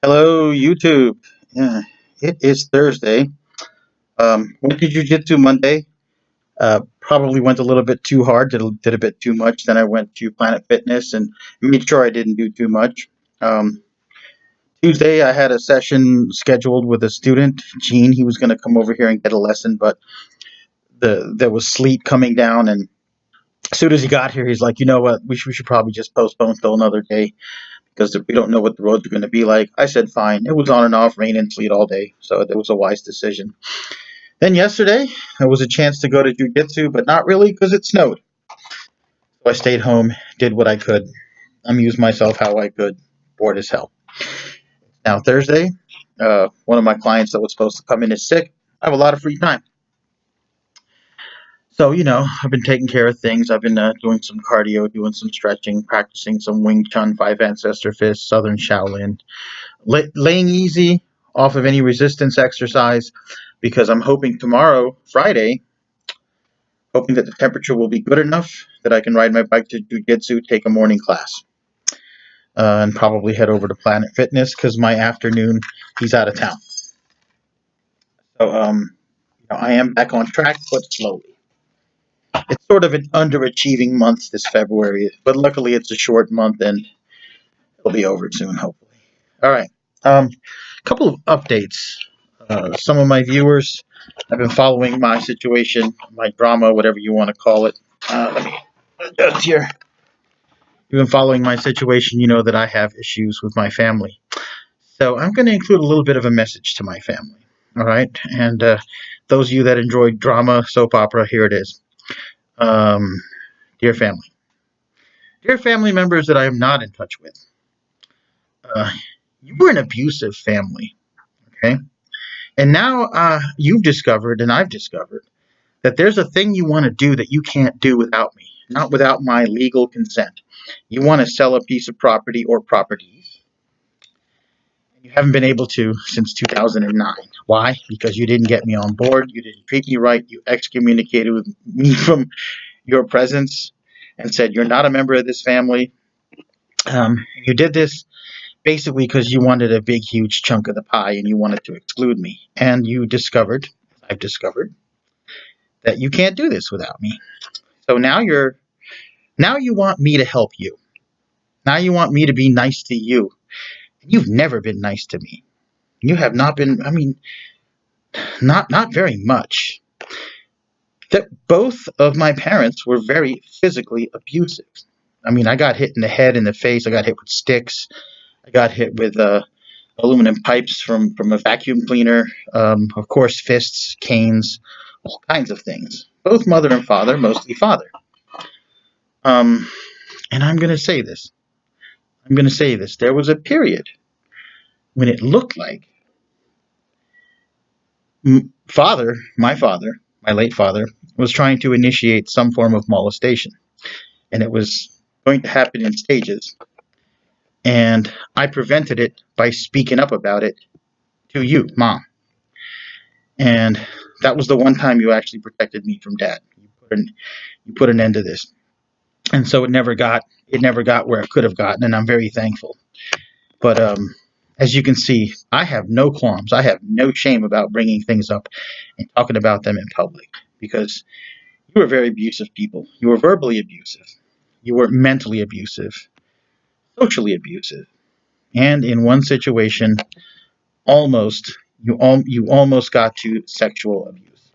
Hello, YouTube. Yeah, it is Thursday. Went to Jiu-Jitsu Monday. Probably went a little bit too hard, did a bit too much. Then I went to Planet Fitness and made sure I didn't do too much. Um, Tuesday, I had a session scheduled with a student, Gene. He was going to come over here and get a lesson, but there was sleet coming down, and as soon as he got here, he's like, you know what, we should probably just postpone till another day because we don't know what the roads are going to be like. I said, fine. It was on and off, rain and sleet all day, so it was a wise decision. Then yesterday, there was a chance to go to jujitsu, but not really because it snowed. So I stayed home, did what I could, amused myself how I could, bored as hell. Now, Thursday, one of my clients that was supposed to come in is sick. I have a lot of free time. So, I've been taking care of things. I've been doing some cardio, doing some stretching, practicing some Wing Chun, Five Ancestor Fists, Southern Shaolin, laying easy off of any resistance exercise because I'm hoping tomorrow, Friday, hoping that the temperature will be good enough that I can ride my bike to jujitsu, take a morning class, and probably head over to Planet Fitness because my afternoon he's out of town. So I am back on track, but slowly. It's sort of an underachieving month this February, but luckily it's a short month and it'll be over soon, hopefully. All right, a couple of updates. Some of my viewers have been following my situation, my drama, whatever you want to call it. Let me adjust here. You've been following my situation, you know that I have issues with my family. So I'm going to include a little bit of a message to my family. All right. And those of you that enjoy drama, soap opera, here it is. Um, Dear family. Dear family members that I am not in touch with. Uh, you were an abusive family. Okay. And now you've discovered, and I've discovered, that there's a thing you want to do that you can't do without me, not without my legal consent. You want to sell a piece of property or properties. You haven't been able to since 2009. Why? Because you didn't get me on board. You didn't treat me right. You excommunicated me from your presence and said, you're not a member of this family. You did this basically because you wanted a big, huge chunk of the pie and you wanted to exclude me. And you discovered, I've discovered, that you can't do this without me. So now you want me to help you. Now you want me to be nice to you. You've never been nice to me. You have not been, not very much. That both of my parents were very physically abusive. I got hit in the head, in the face. I got hit with sticks. I got hit with aluminum pipes from a vacuum cleaner. Of course, fists, canes, all kinds of things. Both mother and father, mostly father. Um, and I'm going to say this. I'm going to say this. There was a period when it looked like my late father, was trying to initiate some form of molestation. And it was going to happen in stages. And I prevented it by speaking up about it to you, Mom. And that was the one time you actually protected me from Dad. You put an end to this. And so it never got where it could have gotten, and I'm very thankful. But as you can see, I have no qualms. I have no shame about bringing things up and talking about them in public because you were very abusive people. You were verbally abusive. You were mentally abusive, socially abusive, and in one situation, you almost got to sexual abuse.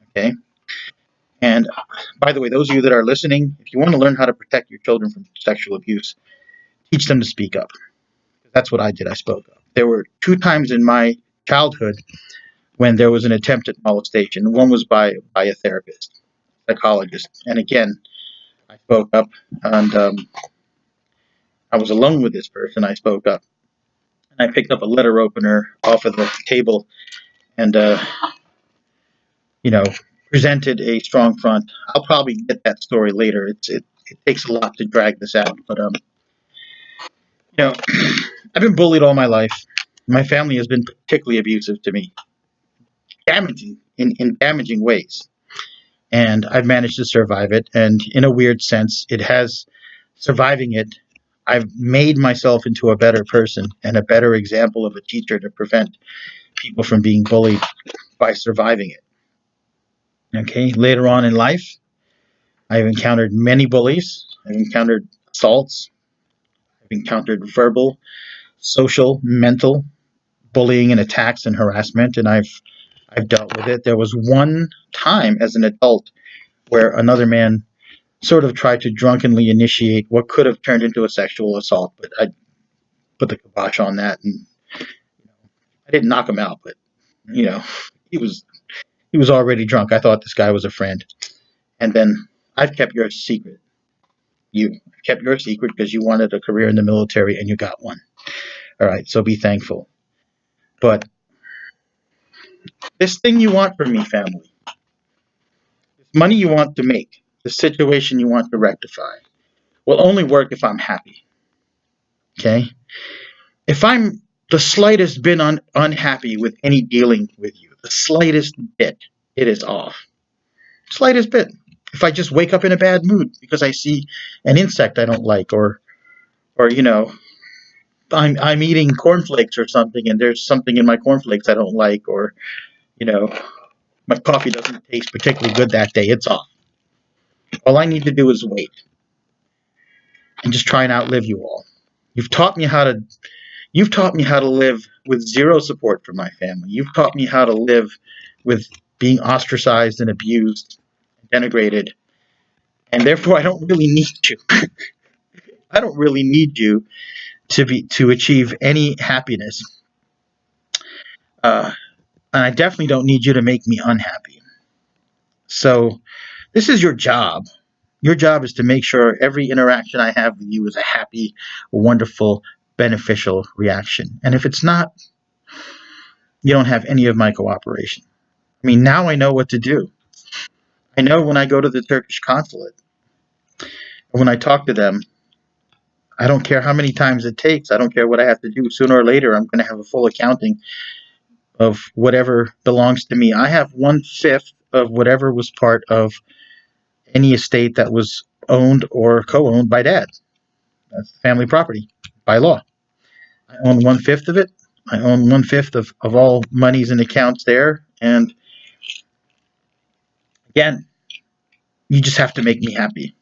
Okay. And by the way, those of you that are listening, if you want to learn how to protect your children from sexual abuse, teach them to speak up. That's what I did. I spoke up. There were two times in my childhood when there was an attempt at molestation. One was by a therapist, psychologist, and again, I spoke up, and I was alone with this person. I spoke up, and I picked up a letter opener off of the table, and you know, presented a strong front. I'll probably get that story later. It takes a lot to drag this out, but you know, I've been bullied all my life. My family has been particularly abusive to me, damaging in damaging ways, and I've managed to survive it. And in a weird sense, it has surviving it. I've made myself into a better person and a better example of a teacher to prevent people from being bullied by surviving it. Okay, later on in life, I've encountered many bullies. I've encountered assaults. I've encountered verbal, social, mental bullying and attacks and harassment, and I've dealt with it. There was one time as an adult where another man sort of tried to drunkenly initiate what could have turned into a sexual assault, but I put the kibosh on that, and I didn't knock him out, but you know, he was he was already drunk. I thought this guy was a friend, and then I've kept your secret. You kept your secret because you wanted a career in the military and you got one. All right, so be thankful. But this thing you want from me, family, this money you want to make, the situation you want to rectify, will only work if I'm happy. Okay? If I'm the slightest bit unhappy with any dealing with you, the slightest bit, it is off. Slightest bit. If I just wake up in a bad mood because I see an insect I don't like, or I'm eating cornflakes or something, and there's something in my cornflakes I don't like, or you know, my coffee doesn't taste particularly good that day, it's off. All I need to do is wait and just try and outlive you all. You've taught me how to you've taught me how to live with zero support from my family. You've taught me how to live with being ostracized and abused, and denigrated, and therefore I don't really need you. I don't really need you to achieve any happiness. Uh, and I definitely don't need you to make me unhappy. So this is your job. Your job is to make sure every interaction I have with you is a happy, wonderful, beneficial reaction. And if it's not, you don't have any of my cooperation. I mean, now I know what to do. I know when I go to the Turkish consulate, when I talk to them, I don't care how many times it takes. I don't care what I have to do. Sooner or later, I'm going to have a full accounting of whatever belongs to me. I have 1/5 of whatever was part of any estate that was owned or co-owned by dad. That's family property by law. I own 1/5 of it. I own 1/5 of all monies and accounts there. And again, you just have to make me happy.